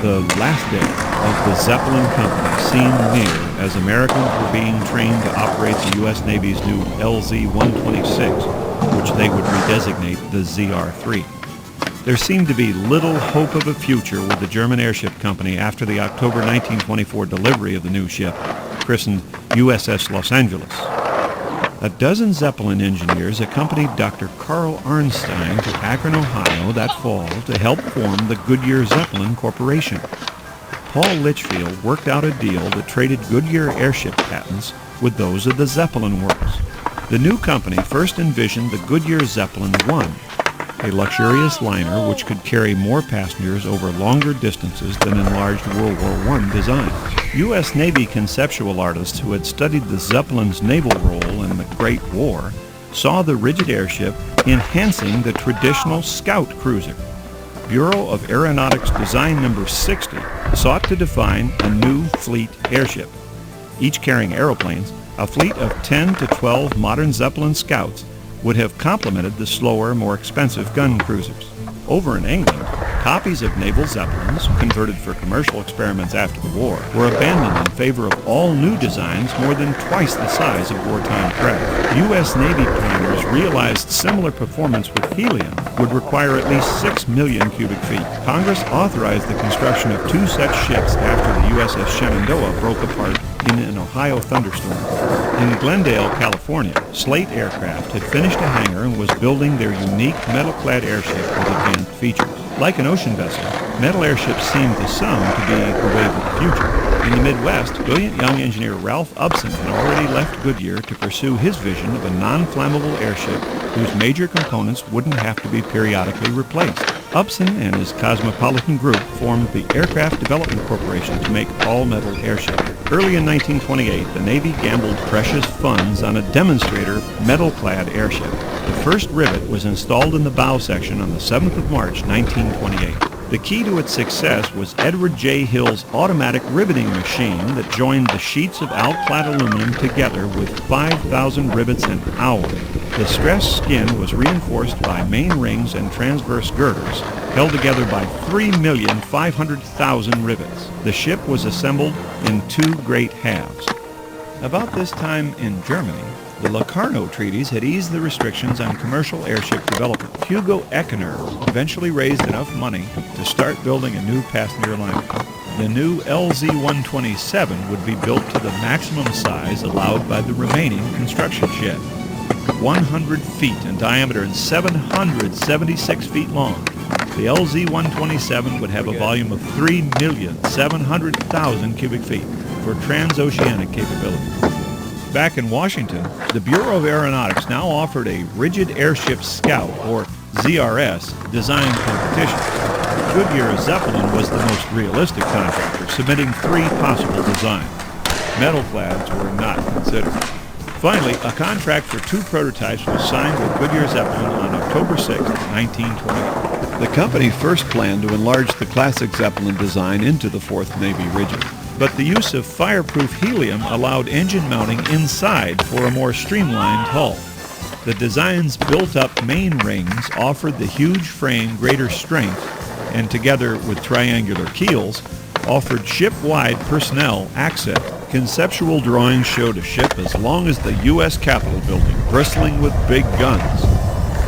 The last day of the Zeppelin Company seemed near as Americans were being trained to operate the U.S. Navy's new LZ-126, which they would redesignate the ZR-3. There seemed to be little hope of a future with the German Airship Company after the October 1924 delivery of the new ship, christened USS Los Angeles. A dozen Zeppelin engineers accompanied Dr. Carl Arnstein to Akron, Ohio that fall to help form the Goodyear Zeppelin Corporation. Paul Litchfield worked out a deal that traded Goodyear airship patents with those of the Zeppelin Works. The new company first envisioned the Goodyear Zeppelin I, a luxurious liner which could carry more passengers over longer distances than enlarged World War I designs. U.S. Navy conceptual artists who had studied the Zeppelin's naval role in the Great War saw the rigid airship enhancing the traditional scout cruiser. Bureau of Aeronautics Design Number 60 sought to define a new fleet airship. Each carrying aeroplanes, a fleet of 10 to 12 modern Zeppelin Scouts would have complemented the slower, more expensive gun cruisers. Over in England, copies of naval Zeppelins, converted for commercial experiments after the war, were abandoned in favor of all new designs more than twice the size of wartime craft. U.S. Navy planners realized similar performance with helium would require at least 6 million cubic feet. Congress authorized the construction of 2 such ships after the USS Shenandoah broke apart in an Ohio thunderstorm. In Glendale, California, Slate Aircraft had finished a hangar and was building their unique metal-clad airship with advanced features. Like an ocean vessel, metal airships seemed to some to be the wave of the future. In the Midwest, brilliant young engineer Ralph Upson had already left Goodyear to pursue his vision of a non-flammable airship whose major components wouldn't have to be periodically replaced. Upson and his Cosmopolitan Group formed the Aircraft Development Corporation to make all-metal airships. Early in 1928, the Navy gambled precious funds on a demonstrator metal-clad airship. The first rivet was installed in the bow section on the 7th of March, 1928. The key to its success was Edward J. Hill's automatic riveting machine that joined the sheets of alclad aluminum together with 5,000 rivets an hour. The stressed skin was reinforced by main rings and transverse girders, held together by 3,500,000 rivets. The ship was assembled in 2 great halves. About this time in Germany, the Locarno treaties had eased the restrictions on commercial airship development. Hugo Eckener eventually raised enough money to start building a new passenger liner. The new LZ-127 would be built to the maximum size allowed by the remaining construction shed. 100 feet in diameter and 776 feet long, the LZ-127 would have a volume of 3,700,000 cubic feet for transoceanic capability. Back in Washington, the Bureau of Aeronautics now offered a rigid airship scout, or ZRS, design competition. Goodyear Zeppelin was the most realistic contractor, submitting 3 possible designs. Metal clads were not considered. Finally, a contract for 2 prototypes was signed with Goodyear Zeppelin on October 6, 1928. The company first planned to enlarge the classic Zeppelin design into the 4th Navy rigid, but the use of fireproof helium allowed engine mounting inside for a more streamlined hull. The design's built-up main rings offered the huge frame greater strength, and together with triangular keels, offered ship-wide personnel access. Conceptual drawings showed a ship as long as the U.S. Capitol building, bristling with big guns.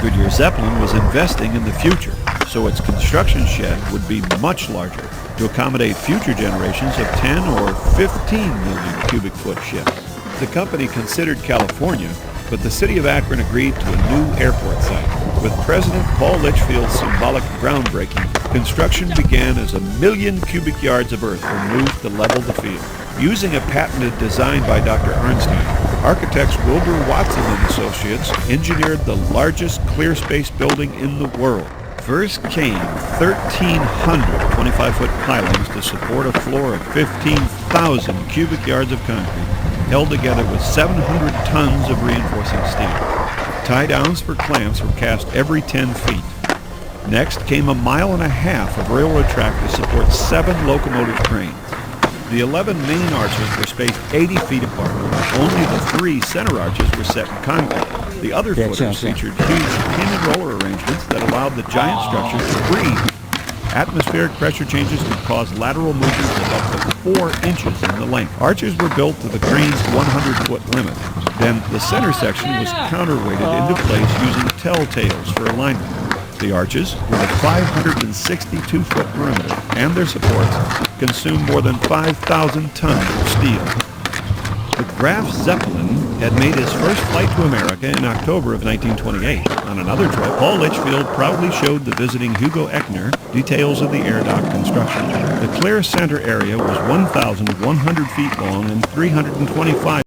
Goodyear Zeppelin was investing in the future, so its construction shed would be much larger to accommodate future generations of 10 or 15 million cubic foot ships. The company considered California, but the city of Akron agreed to a new airport site. With President Paul Litchfield's symbolic groundbreaking, construction began as 1 million cubic yards of earth were moved to level the field. Using a patented design by Dr. Arnstein, architects Wilbur Watson and Associates engineered the largest clear space building in the world. First came 1,300 25-foot pilings to support a floor of 15,000 cubic yards of concrete, held together with 700 tons of reinforcing steel. Tie-downs for clamps were cast every 10 feet. Next came 1.5 miles of railroad track to support 7 locomotive trains. The 11 main arches were spaced 80 feet apart. Only the 3 center arches were set in concrete. The other footers featured huge pin and roller arrangements that allowed the giant structure to breathe. Atmospheric pressure changes could cause lateral movements of up to 4 inches in the length. Arches were built to the crane's 100-foot limit. Then the center section was counterweighted into place using telltales for alignment. The arches, with a 562-foot perimeter, and their supports consumed more than 5,000 tons of steel. The Graf Zeppelin had made his first flight to America in October of 1928. On another trip, Paul Litchfield proudly showed the visiting Hugo Echner details of the air dock construction. The clear center area was 1,100 feet long and 325